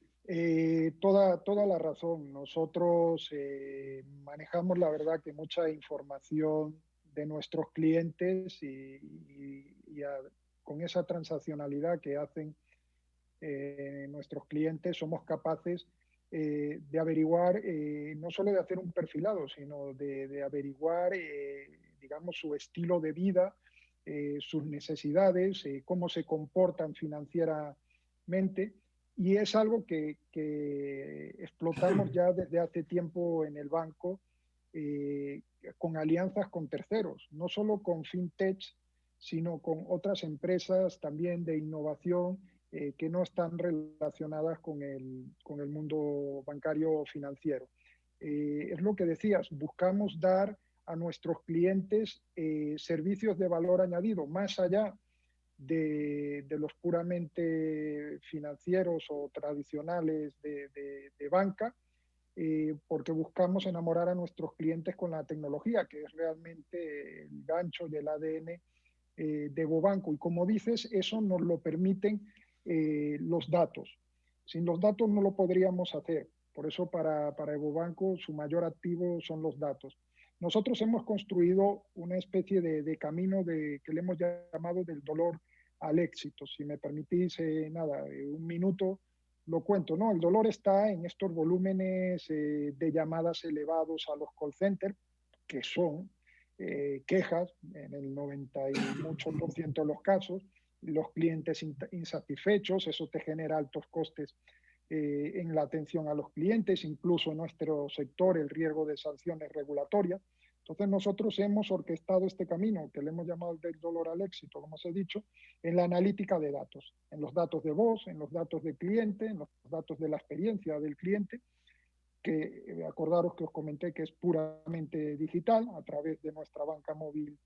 toda la razón. Nosotros manejamos, la verdad, que mucha información de nuestros clientes con esa transaccionalidad que hacen nuestros clientes, somos capaces de averiguar, no solo de hacer un perfilado, sino de averiguar, digamos, su estilo de vida, sus necesidades, cómo se comportan financieramente. Y es algo que explotamos ya desde hace tiempo en el banco, con alianzas con terceros, no solo con fintech, sino con otras empresas también de innovación que no están relacionadas con el mundo bancario financiero. Es lo que decías, buscamos dar a nuestros clientes servicios de valor añadido, más allá de los puramente financieros o tradicionales de banca, porque buscamos enamorar a nuestros clientes con la tecnología, que es realmente el gancho y el ADN de Bobanco. Y como dices, eso nos lo permiten los datos. Sin los datos no lo podríamos hacer. Por eso para Evobanco su mayor activo son los datos. Nosotros hemos construido una especie de camino que le hemos llamado del dolor al éxito. Si me permitís, un minuto lo cuento, ¿no? El dolor está en estos volúmenes de llamadas elevados a los call centers, que son quejas en el 98% de los casos, los clientes insatisfechos, eso te genera altos costes en la atención a los clientes, incluso en nuestro sector el riesgo de sanciones regulatorias. Entonces nosotros hemos orquestado este camino, que le hemos llamado del dolor al éxito, como os he dicho, en la analítica de datos, en los datos de voz, en los datos del cliente, en los datos de la experiencia del cliente, que acordaros que os comenté que es puramente digital a través de nuestra banca móvil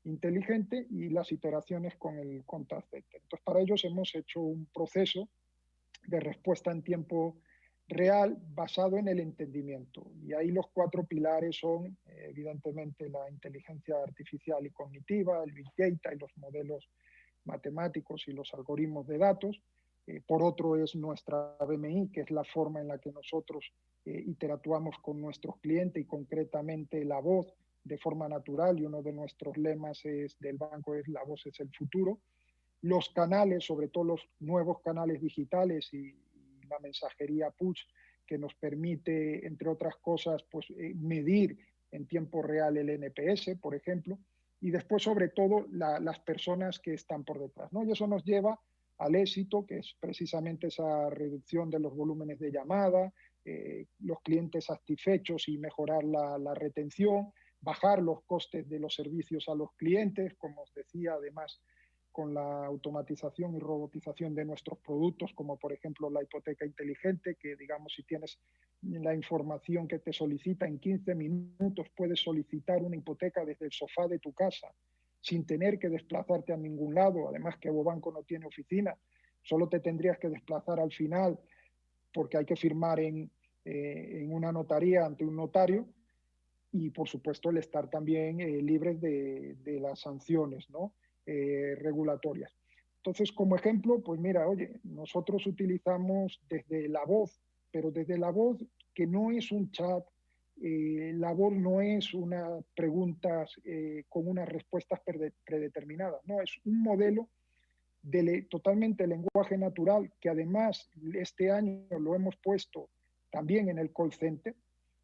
inteligente y las iteraciones con el contact center. Entonces, para ellos hemos hecho un proceso de respuesta en tiempo real basado en el entendimiento. Y ahí los 4 pilares son, evidentemente, la inteligencia artificial y cognitiva, el Big Data y los modelos matemáticos y los algoritmos de datos. Por otro es nuestra BMI, que es la forma en la que nosotros interactuamos con nuestros clientes y concretamente la voz de forma natural, y uno de nuestros lemas del banco es la voz es el futuro. Los canales, sobre todo los nuevos canales digitales y la mensajería push, que nos permite, entre otras cosas, pues, medir en tiempo real el NPS, por ejemplo, y después, sobre todo, las personas que están por detrás, ¿no? Y eso nos lleva al éxito, que es precisamente esa reducción de los volúmenes de llamada, los clientes satisfechos y mejorar la retención, bajar los costes de los servicios a los clientes, como os decía, además, con la automatización y robotización de nuestros productos, como por ejemplo la hipoteca inteligente, que digamos si tienes la información que te solicita en 15 minutos, puedes solicitar una hipoteca desde el sofá de tu casa sin tener que desplazarte a ningún lado. Además que Bobanco no tiene oficina, solo te tendrías que desplazar al final porque hay que firmar en una notaría ante un notario, y por supuesto el estar también libres de las sanciones, ¿no? Regulatorias. Entonces, como ejemplo, pues mira, oye, nosotros utilizamos desde la voz, pero desde la voz que no es un chat, la voz no es unas preguntas con unas respuestas predeterminadas, no, es un modelo totalmente lenguaje natural, que además este año lo hemos puesto también en el call center,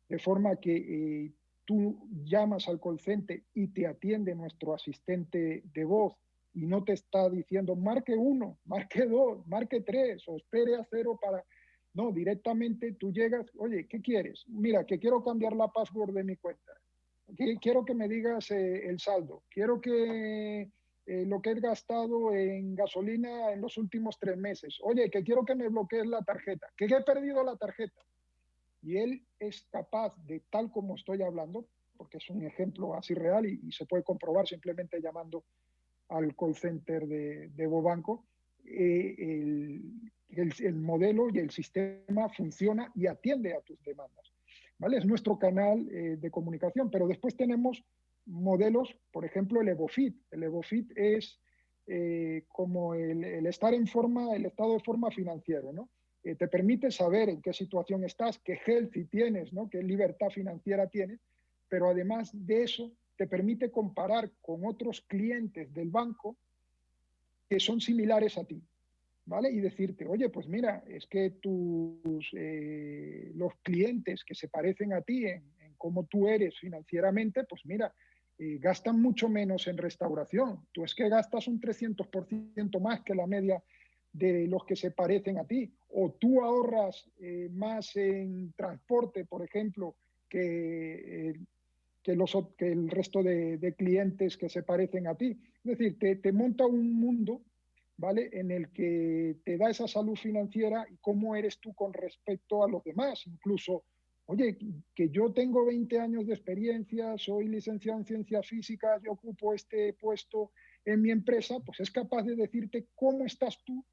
de forma que tú llamas al call center y te atiende nuestro asistente de voz y no te está diciendo marque 1, marque 2, marque 3 o espere a 0 para... No, directamente tú llegas, oye, ¿qué quieres? Mira, que quiero cambiar la password de mi cuenta. Quiero que me digas el saldo. Quiero que lo que he gastado en gasolina en los últimos 3 meses. Oye, que quiero que me bloquees la tarjeta. Que he perdido la tarjeta. Y él es capaz de, tal como estoy hablando, porque es un ejemplo así real y se puede comprobar simplemente llamando al call center de Bobanco, el modelo y el sistema funciona y atiende a tus demandas. ¿Vale? Es nuestro canal de comunicación, pero después tenemos modelos, por ejemplo, el EvoFit. El EvoFit es como el estar en forma, el estado de forma financiero, ¿no? Te permite saber en qué situación estás, qué healthy tienes, ¿no? Qué libertad financiera tienes, pero además de eso, te permite comparar con otros clientes del banco que son similares a ti, ¿vale? Y decirte, oye, pues mira, es que los clientes que se parecen a ti en cómo tú eres financieramente, pues mira, gastan mucho menos en restauración. Tú es que gastas un 300% más que la media de los que se parecen a ti. O tú ahorras más en transporte, por ejemplo, que el resto de clientes que se parecen a ti. Es decir, te monta un mundo, ¿vale? En el que te da esa salud financiera y cómo eres tú con respecto a los demás. Incluso, oye, que yo tengo 20 años de experiencia, soy licenciado en ciencias físicas, yo ocupo este puesto en mi empresa, pues es capaz de decirte cómo estás tú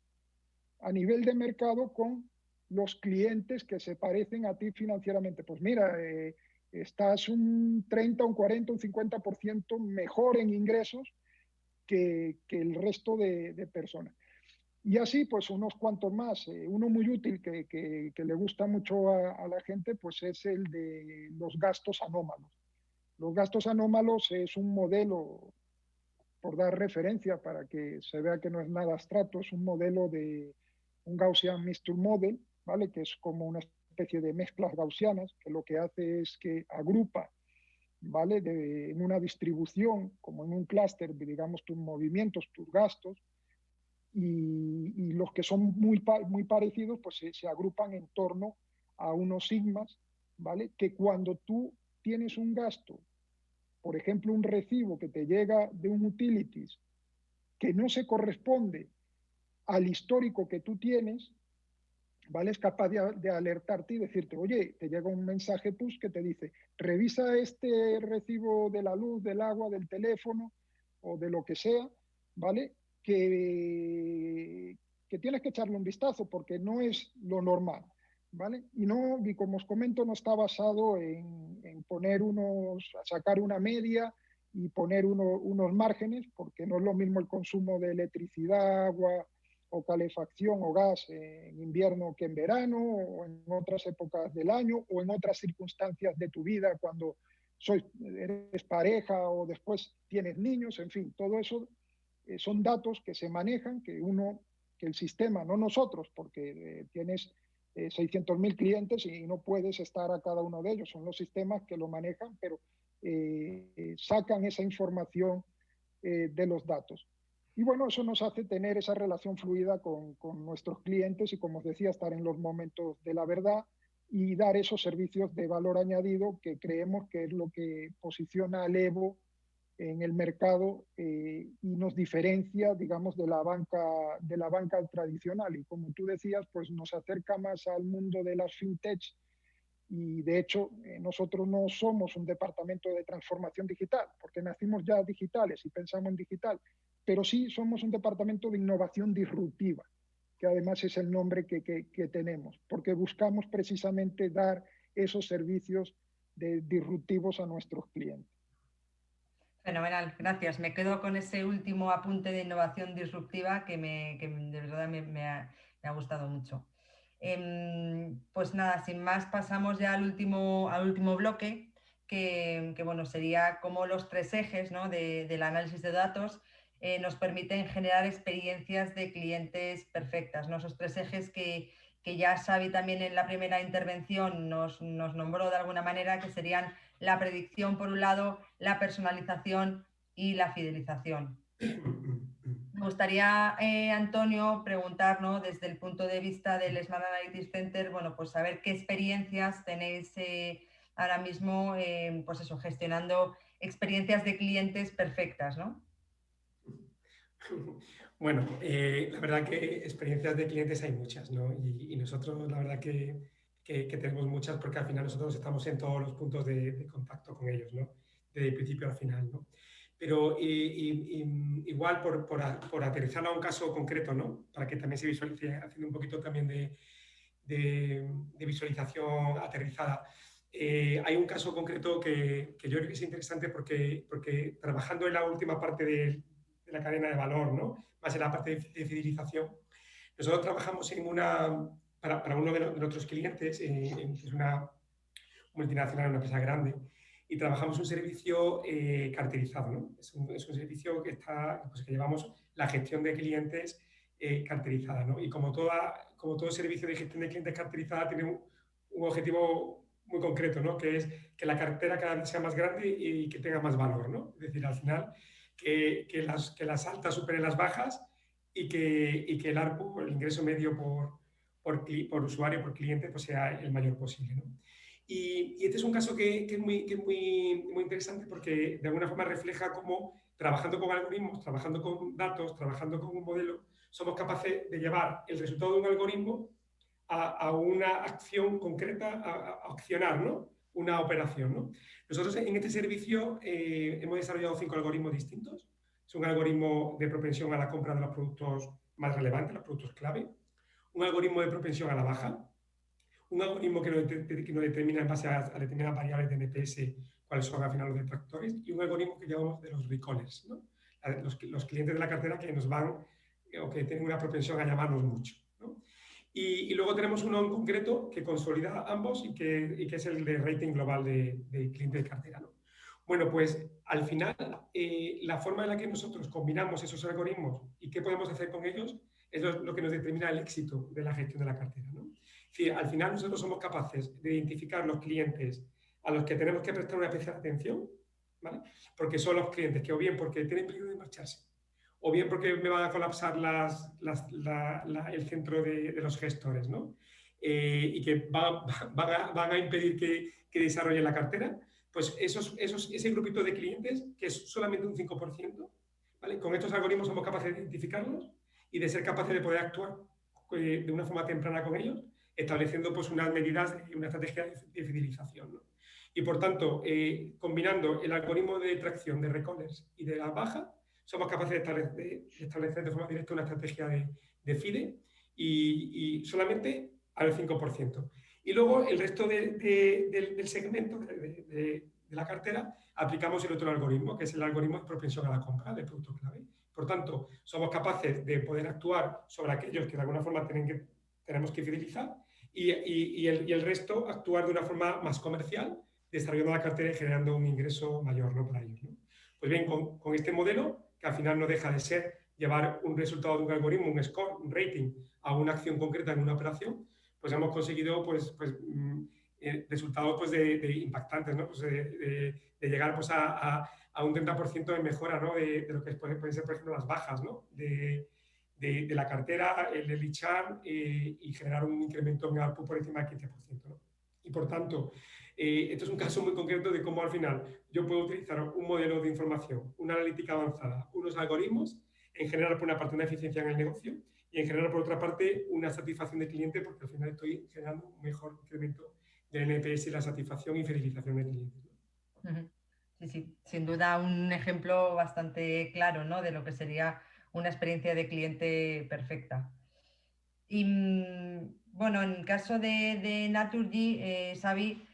a nivel de mercado con los clientes que se parecen a ti financieramente. Pues mira, estás un 30, un 40, un 50% mejor en ingresos que el resto de personas. Y así, pues unos cuantos más. Uno muy útil que le gusta mucho a la gente, pues es el de los gastos anómalos. Los gastos anómalos es un modelo, por dar referencia para que se vea que no es nada abstracto, es un modelo de un Gaussian Mixture Model, ¿vale? Que es como una especie de mezclas gaussianas, que lo que hace es que agrupa, ¿vale? En una distribución, como en un clúster, digamos, tus movimientos, tus gastos, y los que son muy parecidos, pues se agrupan en torno a unos sigmas, ¿vale? Que cuando tú tienes un gasto, por ejemplo, un recibo que te llega de un utilities que no se corresponde al histórico que tú tienes, ¿vale? Es capaz de alertarte y decirte, oye, te llega un mensaje push que te dice, revisa este recibo de la luz, del agua, del teléfono o de lo que sea, ¿vale? Que tienes que echarle un vistazo porque no es lo normal, ¿vale? Y como os comento, no está basado en sacar una media y poner unos márgenes, porque no es lo mismo el consumo de electricidad, agua o calefacción o gas en invierno que en verano, o en otras épocas del año, o en otras circunstancias de tu vida cuando eres pareja o después tienes niños, en fin, todo eso son datos que se manejan, que el sistema, no nosotros, porque tienes 600.000 clientes y no puedes estar a cada uno de ellos, son los sistemas que lo manejan, pero sacan esa información de los datos. Y bueno, eso nos hace tener esa relación fluida con nuestros clientes y, como os decía, estar en los momentos de la verdad y dar esos servicios de valor añadido que creemos que es lo que posiciona al Evo en el mercado y nos diferencia, digamos, de la banca tradicional. Y como tú decías, pues nos acerca más al mundo de las fintechs. Y de hecho, nosotros no somos un departamento de transformación digital, porque nacimos ya digitales y pensamos en digital, pero sí somos un departamento de innovación disruptiva, que además es el nombre que tenemos, porque buscamos precisamente dar esos servicios disruptivos a nuestros clientes. Fenomenal, gracias. Me quedo con ese último apunte de innovación disruptiva que de verdad me ha gustado mucho. Pues nada, sin más, pasamos ya al último bloque, que bueno, sería como los tres ejes, ¿no?, del análisis de datos nos permiten generar experiencias de clientes perfectas, ¿no? Esos tres ejes que ya Xavi también en la primera intervención nos nombró de alguna manera, que serían la predicción por un lado, la personalización y la fidelización. Me gustaría, Antonio, preguntar, ¿no?, desde el punto de vista del Smart Analytics Center, bueno, pues saber qué experiencias tenéis ahora mismo, pues eso, gestionando experiencias de clientes perfectas, ¿no? Bueno, la verdad que experiencias de clientes hay muchas, ¿no? Y nosotros, la verdad que tenemos muchas, porque al final nosotros estamos en todos los puntos de contacto con ellos, ¿no? Desde el principio al final, ¿no? Pero igual por aterrizarlo a un caso concreto, ¿no? Para que también se visualice, haciendo un poquito también de visualización aterrizada. Hay un caso concreto que yo creo que es interesante porque trabajando en la última parte de la cadena de valor, ¿no?, más en la parte de fidelización, nosotros trabajamos para uno de nuestros clientes, que es una multinacional, una empresa grande, y trabajamos un servicio carterizado, ¿no? Es un servicio pues, que llevamos la gestión de clientes carterizada, ¿no? Y como todo servicio de gestión de clientes carterizada tiene un objetivo muy concreto, ¿no?, que es que la cartera cada vez sea más grande y que tenga más valor, ¿no? Es decir, al final, que las altas superen las bajas y que el ARPU, el ingreso medio por usuario, por cliente, pues sea el mayor posible, ¿no? Y este es un caso que es muy interesante porque de alguna forma refleja cómo, trabajando con algoritmos, trabajando con datos, trabajando con un modelo, somos capaces de llevar el resultado de un algoritmo a una acción concreta, a accionar, ¿no?, una operación, ¿no? Nosotros en este servicio hemos desarrollado 5 algoritmos distintos. Es un algoritmo de propensión a la compra de los productos más relevantes, los productos clave, un algoritmo de propensión a la baja, un algoritmo que nos determina en base a determinadas variables de NPS cuáles son al final los detractores, y un algoritmo que llamamos de los recallers, ¿no?, los clientes de la cartera que nos van o que tienen una propensión a llamarnos mucho, ¿no? Y luego tenemos uno en concreto que consolida ambos y que es el de rating global de cliente de cartera, ¿no? Bueno, pues al final la forma en la que nosotros combinamos esos algoritmos y qué podemos hacer con ellos es lo que nos determina el éxito de la gestión de la cartera, ¿no? Es decir, al final nosotros somos capaces de identificar los clientes a los que tenemos que prestar una especial atención, ¿vale? Porque son los clientes que o bien porque tienen peligro de marcharse, o bien porque me van a colapsar el centro de los gestores, ¿no? Y que van a impedir que desarrollen la cartera, pues ese grupito de clientes, que es solamente un 5%, ¿vale?, con estos algoritmos somos capaces de identificarlos y de ser capaces de poder actuar de una forma temprana con ellos, estableciendo pues unas medidas y una estrategia de fidelización, ¿no? Y por tanto, combinando el algoritmo de tracción de recallers y de la baja, somos capaces de establecer de forma directa una estrategia de FIDE y solamente al 5%. Y luego el resto del segmento de la cartera aplicamos el otro algoritmo, que es el algoritmo de propensión a la compra del producto clave. Por tanto, somos capaces de poder actuar sobre aquellos que de alguna forma tenemos que fidelizar y el resto actuar de una forma más comercial, desarrollando la cartera y generando un ingreso mayor, ¿no?, para ellos, ¿no? Pues bien, con este modelo, que al final no deja de ser llevar un resultado de un algoritmo, un score, un rating, a una acción concreta en una operación, pues hemos conseguido resultados pues, impactantes, ¿no? Pues de llegar pues, a un 30% de mejora, ¿no?, de lo que pueden ser, por ejemplo, las bajas, ¿no?, de la cartera, el early churn y generar un incremento en ARPU por encima del 15%, ¿no? Y por tanto, Esto es un caso muy concreto de cómo al final yo puedo utilizar un modelo de información, una analítica avanzada, unos algoritmos, en generar por una parte una eficiencia en el negocio y en generar por otra parte una satisfacción del cliente, porque al final estoy generando un mejor incremento del NPS y la satisfacción y fidelización del cliente, ¿no? Ujú. Sí, sí, sin duda un ejemplo bastante claro, ¿no? De lo que sería una experiencia de cliente perfecta. Y bueno, en el caso de Naturgy, Xavi,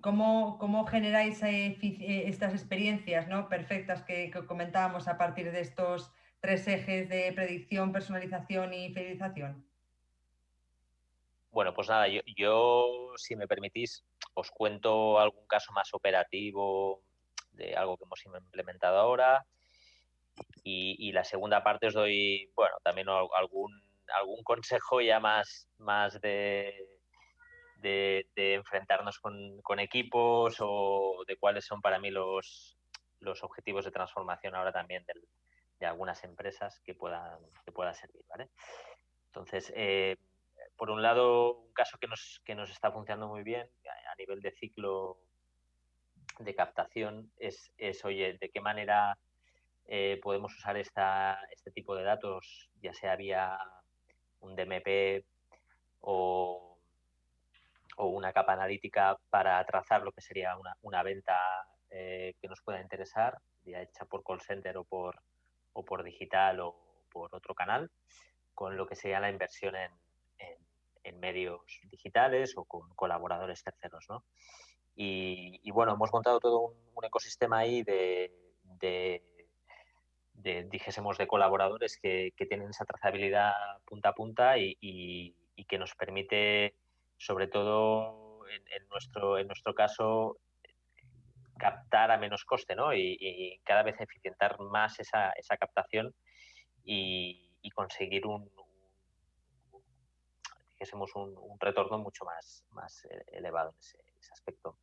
¿cómo generáis estas experiencias, ¿no? perfectas que comentábamos a partir de estos tres ejes de predicción, personalización y fidelización? Bueno, pues nada, yo, si me permitís, os cuento algún caso más operativo de algo que hemos implementado ahora y la segunda parte os doy, bueno, también algún consejo ya más de enfrentarnos con equipos o de cuáles son para mí los objetivos de transformación ahora también de algunas empresas que pueda servir, ¿vale? Entonces, por un lado, un caso que nos está funcionando muy bien a nivel de ciclo de captación es oye, de qué manera podemos usar este tipo de datos, ya sea vía un DMP o, o una capa analítica para trazar lo que sería una venta que nos pueda interesar, ya hecha por call center o por digital o por otro canal, con lo que sería la inversión en medios digitales o con colaboradores terceros, ¿no? Y bueno, hemos montado todo un ecosistema ahí dijésemos, de colaboradores que tienen esa trazabilidad punta a punta y que nos permite, sobre todo en nuestro caso, captar a menos coste, ¿no? Y cada vez eficientar más esa captación y conseguir dijésemos, un retorno mucho más elevado en ese aspecto.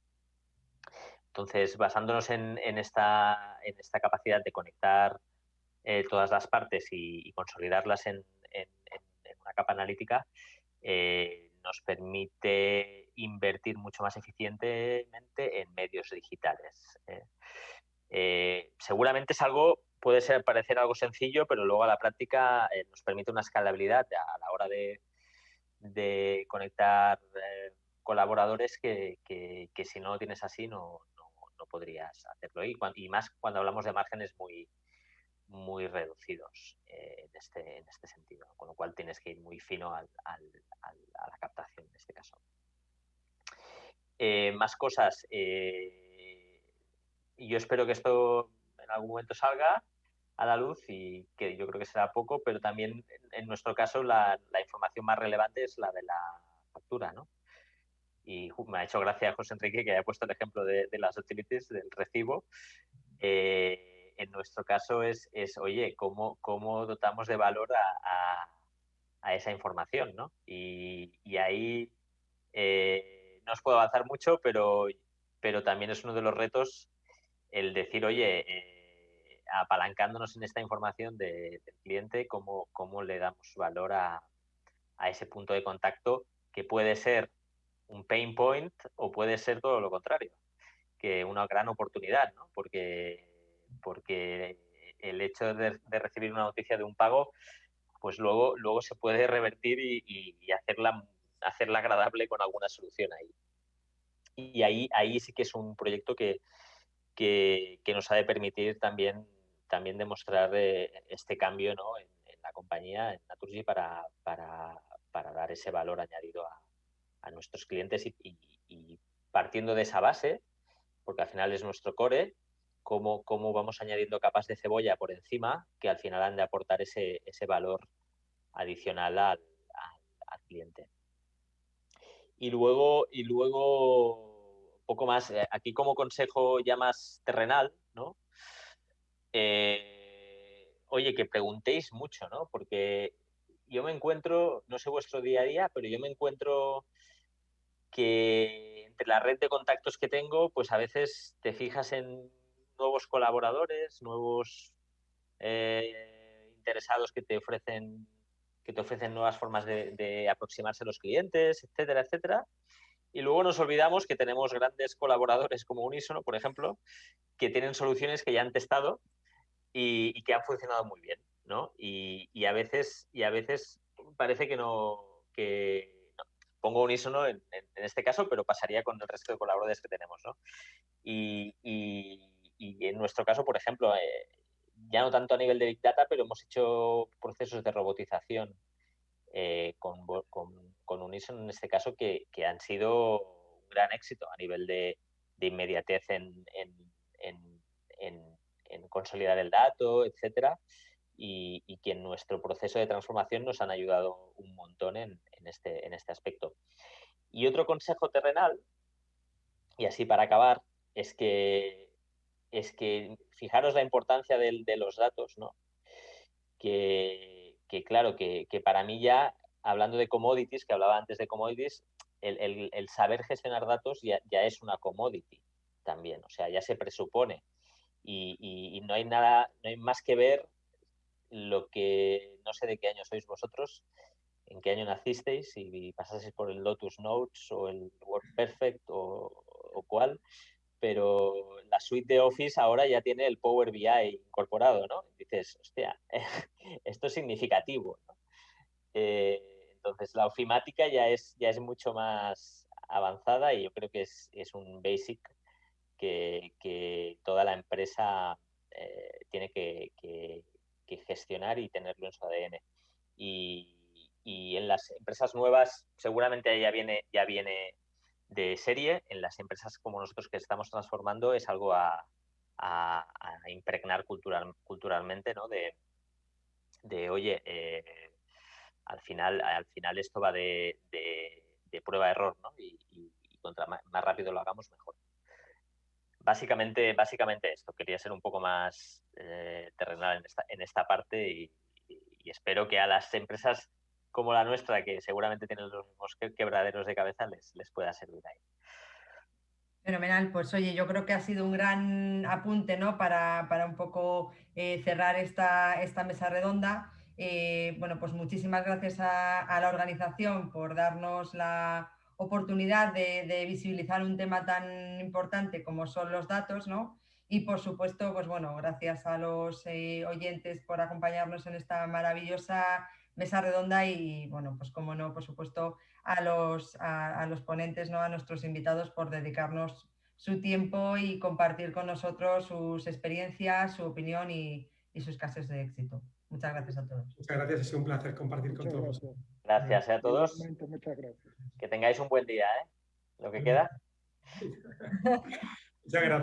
Entonces, basándonos en esta capacidad de conectar todas las partes y consolidarlas en una capa analítica, nos permite invertir mucho más eficientemente en medios digitales. Seguramente puede parecer algo sencillo, pero luego a la práctica nos permite una escalabilidad a la hora de conectar colaboradores que si no lo tienes así no podrías hacerlo. Y más cuando hablamos de márgenes muy reducidos en este sentido, con lo cual tienes que ir muy fino a la captación en este caso. Más cosas. Yo espero que esto en algún momento salga a la luz y que yo creo que será poco, pero también en nuestro caso la información más relevante es la de la factura, ¿no? Y me ha hecho gracia José Enrique que haya puesto el ejemplo de las utilities, del recibo. En nuestro caso oye, ¿cómo dotamos de valor a esa información, ¿no? Y ahí no os puedo avanzar mucho, pero también es uno de los retos el decir, oye, apalancándonos en esta información del cliente, ¿cómo le damos valor a ese punto de contacto que puede ser un pain point o puede ser todo lo contrario, que una gran oportunidad, ¿no? Porque el hecho de recibir una noticia de un pago, pues luego se puede revertir y hacerla agradable con alguna solución ahí. Y ahí sí que es un proyecto que nos ha de permitir también demostrar este cambio, ¿no? en la compañía, en Naturgy, para dar ese valor añadido a nuestros clientes y partiendo de esa base, porque al final es nuestro core, cómo vamos añadiendo capas de cebolla por encima que al final han de aportar ese valor adicional al cliente. Y luego poco más, aquí como consejo ya más terrenal, ¿no? Oye, que preguntéis mucho, ¿no? Porque yo me encuentro, no sé vuestro día a día, pero yo me encuentro que entre la red de contactos que tengo, pues a veces te fijas en nuevos colaboradores, nuevos interesados que te ofrecen nuevas formas de aproximarse a los clientes, etcétera, etcétera. Y luego nos olvidamos que tenemos grandes colaboradores como Unísono, por ejemplo, que tienen soluciones que ya han testado y que han funcionado muy bien, ¿no? Y a veces parece que no, pongo Unísono en este caso, pero pasaría con el resto de colaboradores que tenemos, ¿no? Y en nuestro caso, por ejemplo, ya no tanto a nivel de Big Data, pero hemos hecho procesos de robotización con Unison en este caso que han sido un gran éxito a nivel de inmediatez en consolidar el dato, etcétera, y que en nuestro proceso de transformación nos han ayudado un montón en este aspecto. Y otro consejo terrenal, y así para acabar, es que fijaros la importancia de los datos, ¿no? Que claro, que para mí ya, hablando de commodities, que hablaba antes de commodities, el saber gestionar datos ya es una commodity también, o sea, ya se presupone. Y no hay nada, no hay más que ver lo que, no sé de qué año sois vosotros, en qué año nacisteis, si pasasteis por el Lotus Notes o el WordPerfect o cuál, pero la suite de Office ahora ya tiene el Power BI incorporado, ¿no? Y dices, hostia, esto es significativo, ¿no? Entonces la ofimática ya es mucho más avanzada y yo creo que es un basic que toda la empresa tiene que gestionar y tenerlo en su ADN. Y en las empresas nuevas seguramente ya viene de serie. En las empresas como nosotros que estamos transformando es algo a impregnar culturalmente, ¿no? De oye, al final esto va de prueba-error, ¿no? Y contra más rápido lo hagamos, mejor. Básicamente esto. Quería ser un poco más terrenal en esta parte y espero que a las empresas como la nuestra, que seguramente tienen los mismos quebraderos de cabeza, les pueda servir ahí. Fenomenal, pues oye, yo creo que ha sido un gran apunte, ¿no? Para un poco cerrar esta mesa redonda. Bueno, pues muchísimas gracias a la organización por darnos la oportunidad de visibilizar un tema tan importante como son los datos, ¿no? Y por supuesto, pues bueno, gracias a los oyentes por acompañarnos en esta maravillosa mesa redonda y bueno, pues como no, por supuesto, a los ponentes, ¿no? A nuestros invitados por dedicarnos su tiempo y compartir con nosotros sus experiencias, su opinión y sus casos de éxito. Muchas gracias a todos. Muchas gracias, ha sido un placer compartir con todos. Gracias a todos. Igualmente, muchas gracias. Que tengáis un buen día, ¿eh? Lo que queda. Muchas gracias.